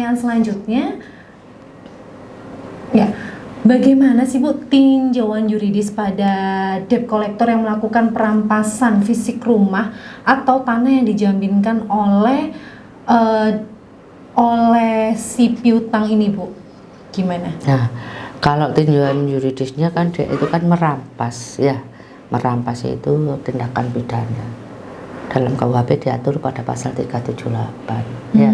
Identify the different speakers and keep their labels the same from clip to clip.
Speaker 1: pertanyaan selanjutnya, ya, bagaimana sih Bu tinjauan yuridis pada debt collector yang melakukan perampasan fisik rumah atau tanah yang dijaminkan oleh si piutang ini Bu? Gimana?
Speaker 2: Nah, kalau tinjauan yuridisnya kan dia itu kan merampas ya. Merampas itu tindakan pidana. Dalam KUHP diatur pada pasal 378 ya.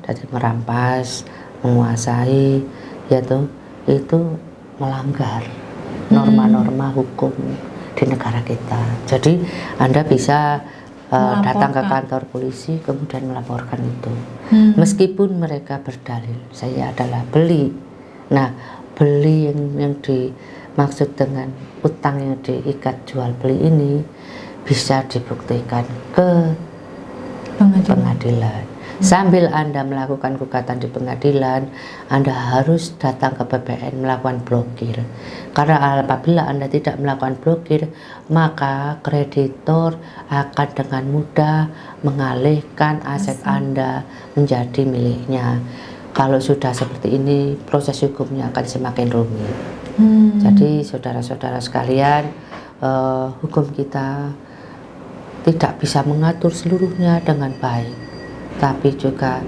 Speaker 2: Jadi merampas, menguasai yaitu itu melanggar norma-norma hukum di negara kita. Jadi Anda bisa datang ke kantor polisi kemudian melaporkan itu. Meskipun mereka berdalil saya adalah beli. Nah, beli yang dimaksud dengan utang yang diikat jual beli ini bisa dibuktikan ke pengadilan. Sambil Anda melakukan gugatan di pengadilan, Anda harus datang ke BPN melakukan blokir. Karena apabila Anda tidak melakukan blokir, maka kreditor akan dengan mudah mengalihkan aset Anda menjadi miliknya. Kalau sudah seperti ini, proses hukumnya akan semakin rumit. Jadi saudara-saudara sekalian, hukum kita tidak bisa mengatur seluruhnya dengan baik, tapi juga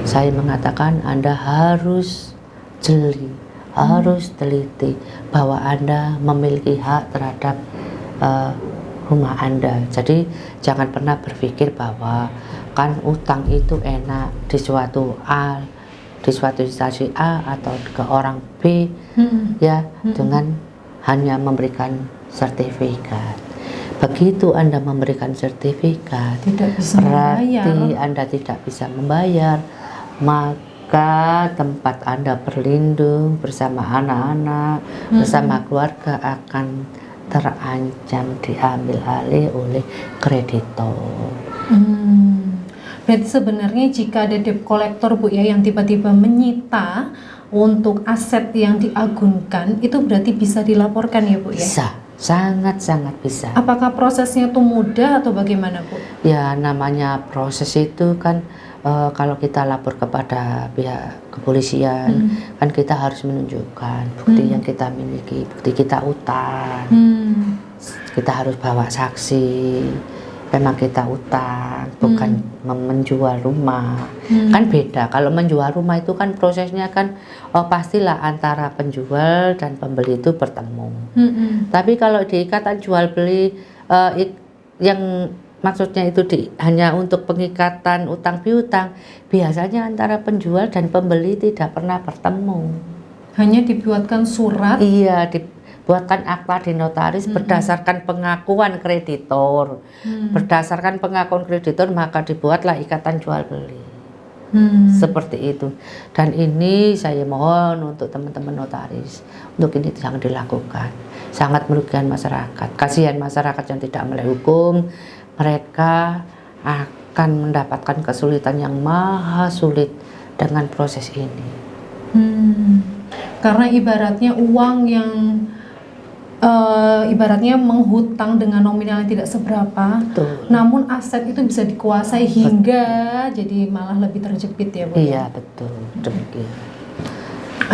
Speaker 2: saya mengatakan Anda harus jeli, harus teliti bahwa Anda memiliki hak terhadap rumah Anda. Jadi jangan pernah berpikir bahwa kan utang itu enak di suatu instansi A atau ke orang B ya dengan hanya memberikan sertifikat. Begitu Anda memberikan sertifikat, berarti Anda tidak bisa membayar, maka tempat Anda berlindung bersama anak-anak, bersama keluarga akan terancam diambil alih oleh kreditor.
Speaker 1: Berarti sebenarnya jika ada debt collector Bu ya yang tiba-tiba menyita untuk aset yang diagunkan, itu berarti bisa dilaporkan ya Bu ya?
Speaker 2: Bisa. Sangat-sangat bisa.
Speaker 1: Apakah prosesnya itu mudah atau bagaimana Bu?
Speaker 2: Ya namanya proses itu kan kalau kita lapor kepada pihak kepolisian kan kita harus menunjukkan bukti yang kita miliki, bukti kita utang. Kita harus bawa saksi memang kita utang, bukan menjual rumah. Kan beda, kalau menjual rumah itu kan prosesnya kan pastilah antara penjual dan pembeli itu bertemu. Tapi kalau di ikatan jual beli yang maksudnya itu hanya untuk pengikatan utang piutang, biasanya antara penjual dan pembeli tidak pernah bertemu.
Speaker 1: Hanya dibuatkan surat?
Speaker 2: Iya, buatkan akta di notaris berdasarkan pengakuan kreditor. Berdasarkan pengakuan kreditor maka dibuatlah ikatan jual beli. Seperti itu. Dan ini saya mohon untuk teman-teman notaris, untuk ini jangan dilakukan. Sangat merugikan masyarakat. Kasihan masyarakat yang tidak melek hukum, mereka akan mendapatkan kesulitan yang maha sulit dengan proses ini.
Speaker 1: Karena ibaratnya uang yang ibaratnya menghutang dengan nominal yang tidak seberapa, namun aset itu bisa dikuasai hingga jadi malah lebih terjepit ya Bu?
Speaker 2: Iya betul, demikian.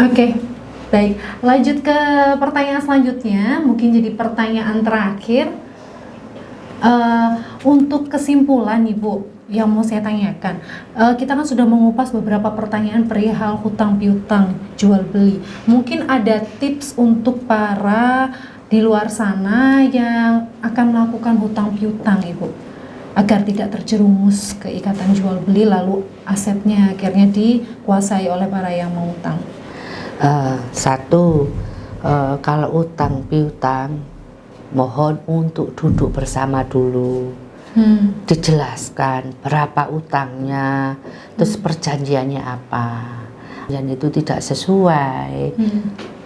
Speaker 1: Oke, baik. Lanjut ke pertanyaan selanjutnya, mungkin jadi pertanyaan terakhir. Untuk kesimpulan nih Bu, yang mau saya tanyakan, kita kan sudah mengupas beberapa pertanyaan perihal hutang piutang jual beli. Mungkin ada tips untuk para di luar sana yang akan melakukan hutang piutang Ibu, agar tidak terjerumus ke ikatan jual beli lalu asetnya akhirnya dikuasai oleh para yang mengutang.
Speaker 2: Satu, kalau utang piutang mohon untuk duduk bersama dulu, dijelaskan berapa utangnya, terus perjanjiannya apa. Dan itu tidak sesuai,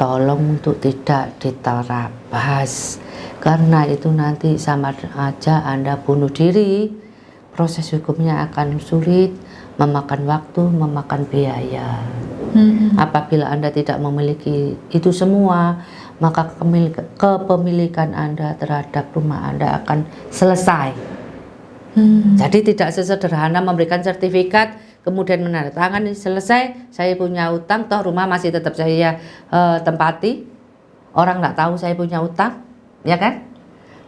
Speaker 2: tolong untuk tidak diterabas, karena itu nanti sama aja Anda bunuh diri. Proses hukumnya akan sulit, memakan waktu, memakan biaya. Apabila Anda tidak memiliki itu semua, maka kepemilikan Anda terhadap rumah Anda akan selesai. Jadi tidak sesederhana memberikan sertifikat kemudian menandatangani, selesai saya punya utang, toh rumah masih tetap saya tempati, orang nggak tahu saya punya utang, ya kan?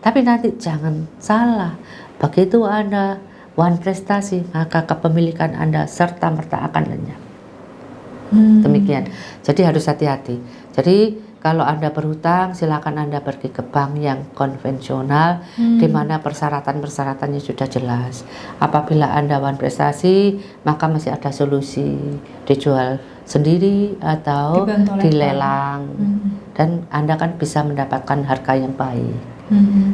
Speaker 2: Tapi nanti jangan salah, begitu Anda wan prestasi, maka kepemilikan Anda serta merta akan lenyap. Demikian. Jadi harus hati-hati. Jadi kalau Anda berhutang, silakan Anda pergi ke bank yang konvensional, di mana persyaratan-persyaratannya sudah jelas. Apabila Anda wan prestasi, maka masih ada solusi dijual sendiri atau dilelang, dan Anda kan bisa mendapatkan harga yang baik.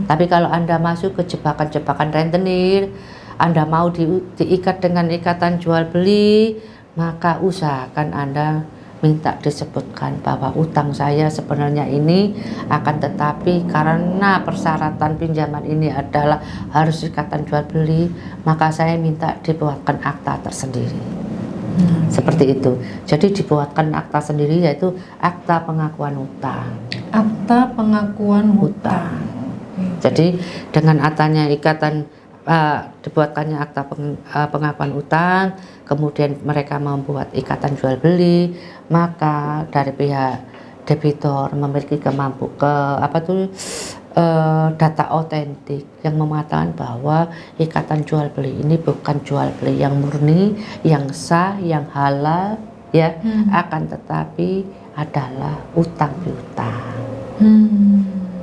Speaker 2: Tapi kalau Anda masuk ke jebakan-jebakan rentenir, Anda mau diikat dengan ikatan jual beli, maka usahakan Anda minta disebutkan bahwa utang saya sebenarnya ini, akan tetapi karena persyaratan pinjaman ini adalah harus ikatan jual beli, maka saya minta dibuatkan akta tersendiri. Seperti itu. Jadi dibuatkan akta sendiri, yaitu akta pengakuan hutang.
Speaker 1: Akta pengakuan hutang.
Speaker 2: Jadi dengan aktanya dibuatkannya akta pengakuan utang, kemudian mereka membuat ikatan jual beli, maka dari pihak debitur memiliki data otentik yang mengatakan bahwa ikatan jual beli ini bukan jual beli yang murni, yang sah, yang halal, ya, akan tetapi adalah utang piutang.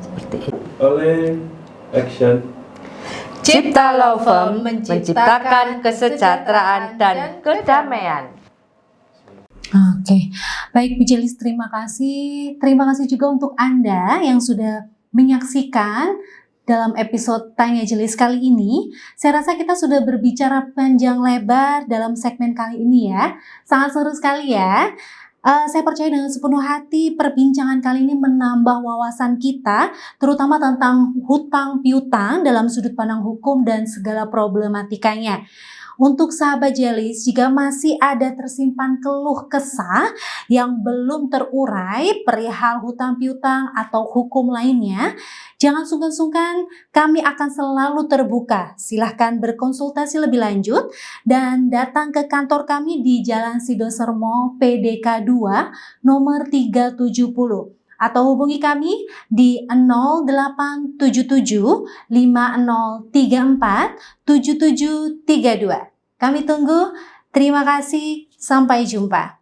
Speaker 2: Seperti itu.
Speaker 3: Oleh action.
Speaker 2: Cipta Law Firm menciptakan kesejahteraan dan kedamaian.
Speaker 1: Oke, baik Bu Jelis, terima kasih. Terima kasih juga untuk Anda yang sudah menyaksikan dalam episode Tanya Jelis kali ini. Saya rasa kita sudah berbicara panjang lebar dalam segmen kali ini ya. Sangat seru sekali ya. Saya percaya dengan sepenuh hati perbincangan kali ini menambah wawasan kita, terutama tentang hutang piutang dalam sudut pandang hukum dan segala problematikanya. Untuk sahabat Jelis, jika masih ada tersimpan keluh kesah yang belum terurai perihal hutang piutang atau hukum lainnya, jangan sungkan-sungkan, kami akan selalu terbuka. Silahkan berkonsultasi lebih lanjut dan datang ke kantor kami di Jalan Sidosermo PDK 2 nomor 370. Atau hubungi kami di 0877 5034 7732. Kami tunggu. Terima kasih. Sampai jumpa.